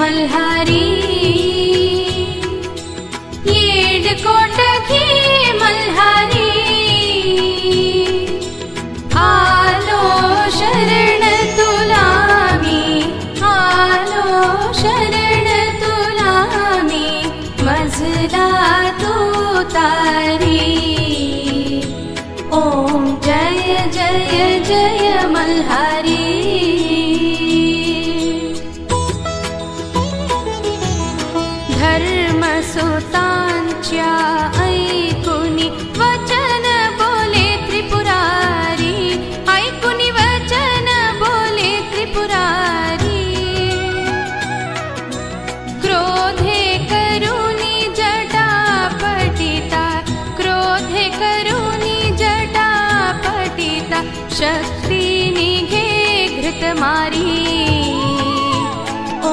मल्हारी येडकोटघे मल्हारी आलो शरण तुला मी आलो शरण तुला मी मजला तू तारी ओम जय जय जय मल्हारी धर्मसुतांच्या ऐकुनी वचन बोले त्रिपुरारी ऐकुनी वचन बोले त्रिपुरारी क्रोधे करुनी जटा पटिता क्रोधे करुनी जटा पटिता शक्ति निघे घृत मारी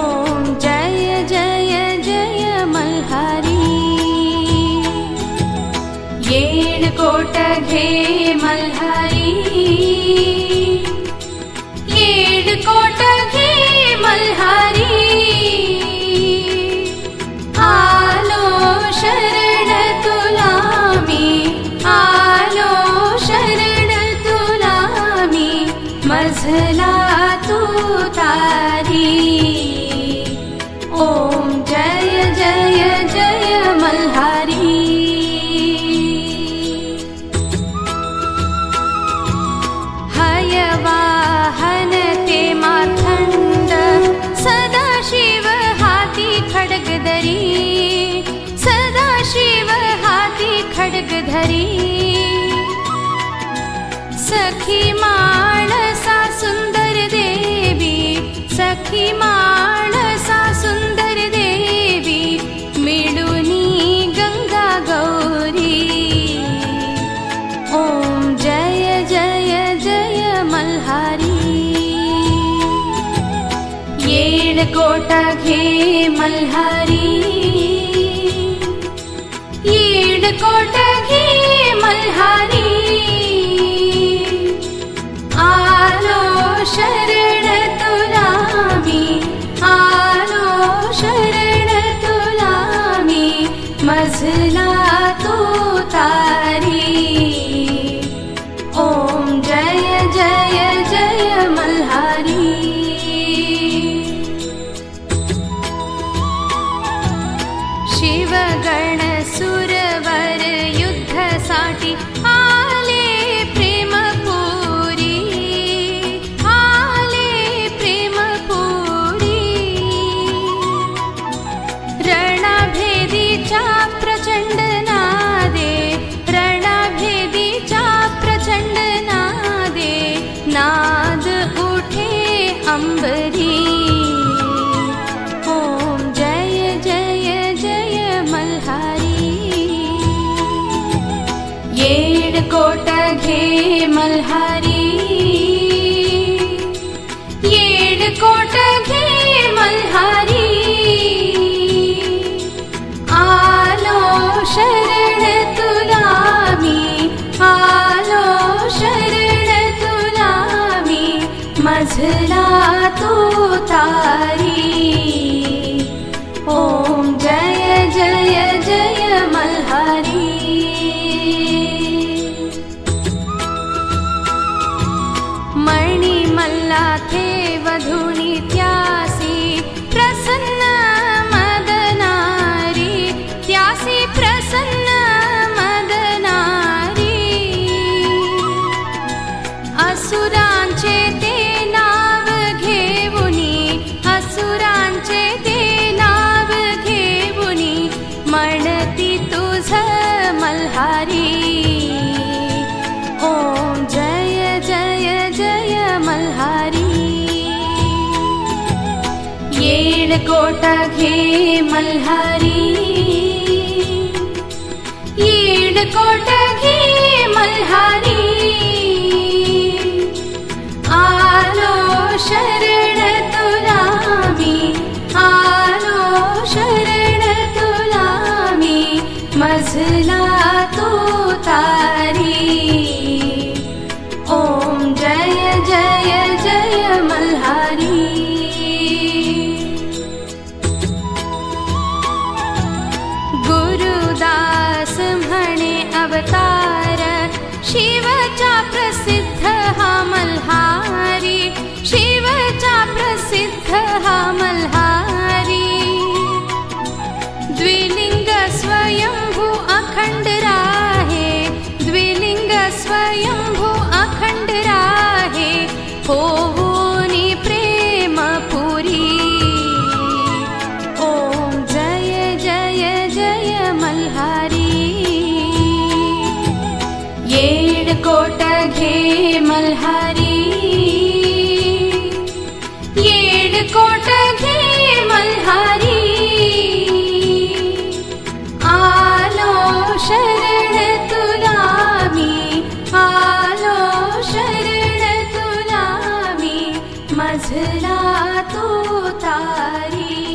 ओम जय जय जय मल्हारी येडकोटघे मल्हारी येडकोटघे मल्हारी आलो शरण तुला मी आलो शरण तुला मी मजला तू तारी ओम जय जय जय मल्हारी हयवाहन ते मार्तंड सदाशिव हाती खड्गधरी सदाशिव हाती खड्गधरी सखी मानसा सुंदर देवी सखी मानसा सुंदर देवी मिळुनी गंगा गौरी ओम जय जय जय मल्हारी येडकोटघे मल्हारी येडकोटघे मल्हारी आलो शरण तुला मी आलो शरण तुला मी मजला तू तारी ओम जय जय जय मल्हारी शिवगण सुरवर युद्धासाठी आले प्रेमपुरी आले प्रेमपुरी रणभेदीच्या प्रचंड नादे रणभेदीच्या प्रचंड नादे नाद उठे अंबरी ओम जय जय जय मल्हारी येडकोटघे मल्हारी येडकोटघे मल्हारी आलो शरण तुला मी आलो शरण तुला मी मजला तू तारी ओम जय जय जय मल्हारी मणिमल्ला थे वधूनी त्यासी प्रसन्न मदनारी त्यासी प्रसन्न मदनारी असुरांचे ते नाव घेऊनी असुरांचे ते नाव घेऊनी म्हणती तुझ मल्हारी ओम जय जय जय मल्हारी येडकोटघे मल्हारी येडकोटघे मल्हारी आलो शरण तुला मी आलो शरण तुला मी मजला तू तारी ओम जय जय जय मल्हारी शिवचा प्रसिद्ध हा मल्हारी, शिवचा प्रसिद्ध हा मल्हारी। द्विलिंग स्वयंभू अखंड राहे, द्विलिंग स्वयंभू अखंड राहे, होवोनी प्रेमपुरी। ओम जय जय जय मल्हारी। येडकोट घे मल्हारी, येडकोट घे मल्हारी। आलो शरण तुला मी, आलो शरण तुला मी, मझला तू तारी।